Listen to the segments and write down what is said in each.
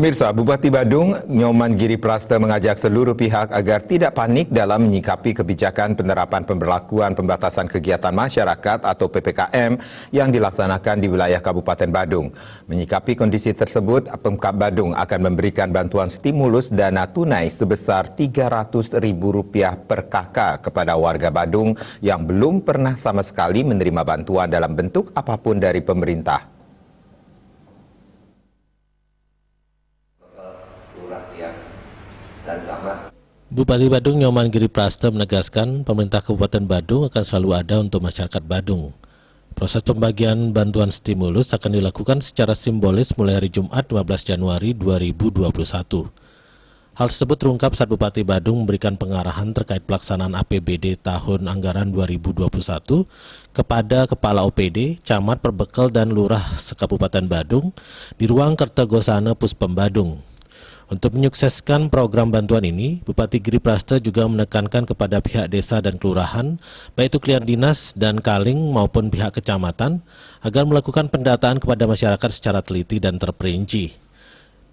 Pemirsa, Bupati Badung, Nyoman Giri Prasta mengajak seluruh pihak agar tidak panik dalam menyikapi kebijakan penerapan pemberlakuan pembatasan kegiatan masyarakat atau PPKM yang dilaksanakan di wilayah Kabupaten Badung. Menyikapi kondisi tersebut, Pemkab Badung akan memberikan bantuan stimulus dana tunai sebesar Rp300.000 per KK kepada warga Badung yang belum pernah sama sekali menerima bantuan dalam bentuk apapun dari pemerintah. Bupati Badung Nyoman Giri Prasta menegaskan pemerintah Kabupaten Badung akan selalu ada untuk masyarakat Badung. Proses pembagian bantuan stimulus akan dilakukan secara simbolis mulai hari Jumat 15 Januari 2021. Hal tersebut terungkap saat Bupati Badung memberikan pengarahan terkait pelaksanaan APBD tahun anggaran 2021 kepada Kepala OPD, Camat, Perbekal, dan Lurah se-Kabupaten Badung di ruang Kertagosana Puspem Badung. Untuk menyukseskan program bantuan ini, Bupati Giri Prasta juga menekankan kepada pihak desa dan kelurahan, baik itu klien dinas dan kaling maupun pihak kecamatan, agar melakukan pendataan kepada masyarakat secara teliti dan terperinci.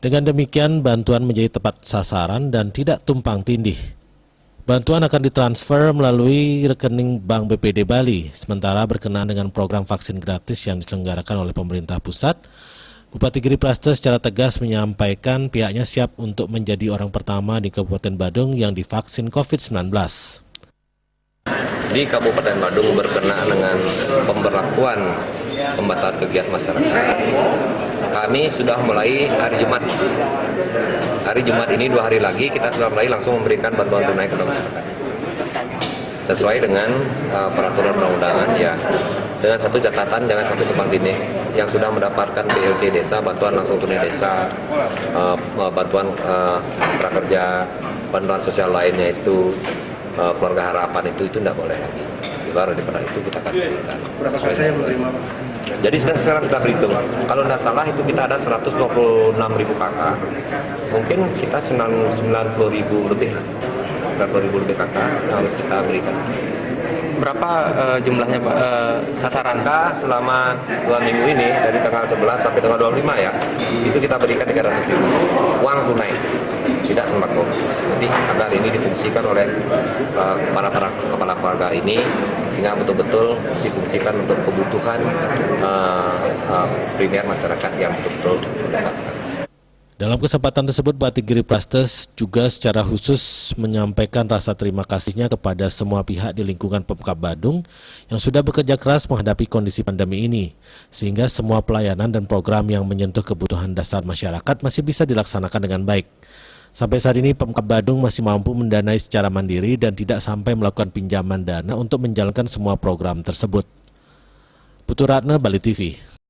Dengan demikian, bantuan menjadi tepat sasaran dan tidak tumpang tindih. Bantuan akan ditransfer melalui rekening Bank BPD Bali, sementara berkenaan dengan program vaksin gratis yang diselenggarakan oleh pemerintah pusat, Bupati Giri Prasta secara tegas menyampaikan pihaknya siap untuk menjadi orang pertama di Kabupaten Badung yang divaksin COVID-19. Di Kabupaten Badung berkenaan dengan pemberlakuan pembatasan kegiatan masyarakat, kami sudah mulai hari Jumat. Hari Jumat ini 2 hari lagi kita sudah mulai langsung memberikan bantuan tunai kepada masyarakat. Sesuai dengan peraturan perundang-undangan ya. Dengan satu catatan, jangan sampai tumpang tindih. Yang sudah mendapatkan BLT desa, bantuan langsung tunai desa, bantuan prakerja, bantuan sosial lainnya itu, keluarga harapan itu tidak boleh lagi. Di luar daripada itu kita akan berikan. Jadi sekarang kita berhitung. Kalau tidak salah itu kita ada 126.000 KK. Mungkin kita 90.000 lebih lah. 90.000 lebih KK harus kita berikan. Berapa jumlahnya Pak? Sasaran KK selama 2 minggu ini dari tanggal 11 sampai tanggal 25 ya, itu kita berikan 300.000 uang tunai, tidak sembako. Jadi agar ini difungsikan oleh para kepala keluarga ini sehingga betul-betul difungsikan untuk kebutuhan primer masyarakat yang betul-betul mendesak. Dalam kesempatan tersebut, Bupati Giri Prasta juga secara khusus menyampaikan rasa terima kasihnya kepada semua pihak di lingkungan Pemkab Badung yang sudah bekerja keras menghadapi kondisi pandemi ini, sehingga semua pelayanan dan program yang menyentuh kebutuhan dasar masyarakat masih bisa dilaksanakan dengan baik. Sampai saat ini, Pemkab Badung masih mampu mendanai secara mandiri dan tidak sampai melakukan pinjaman dana untuk menjalankan semua program tersebut. Putu Ratna, Bali TV.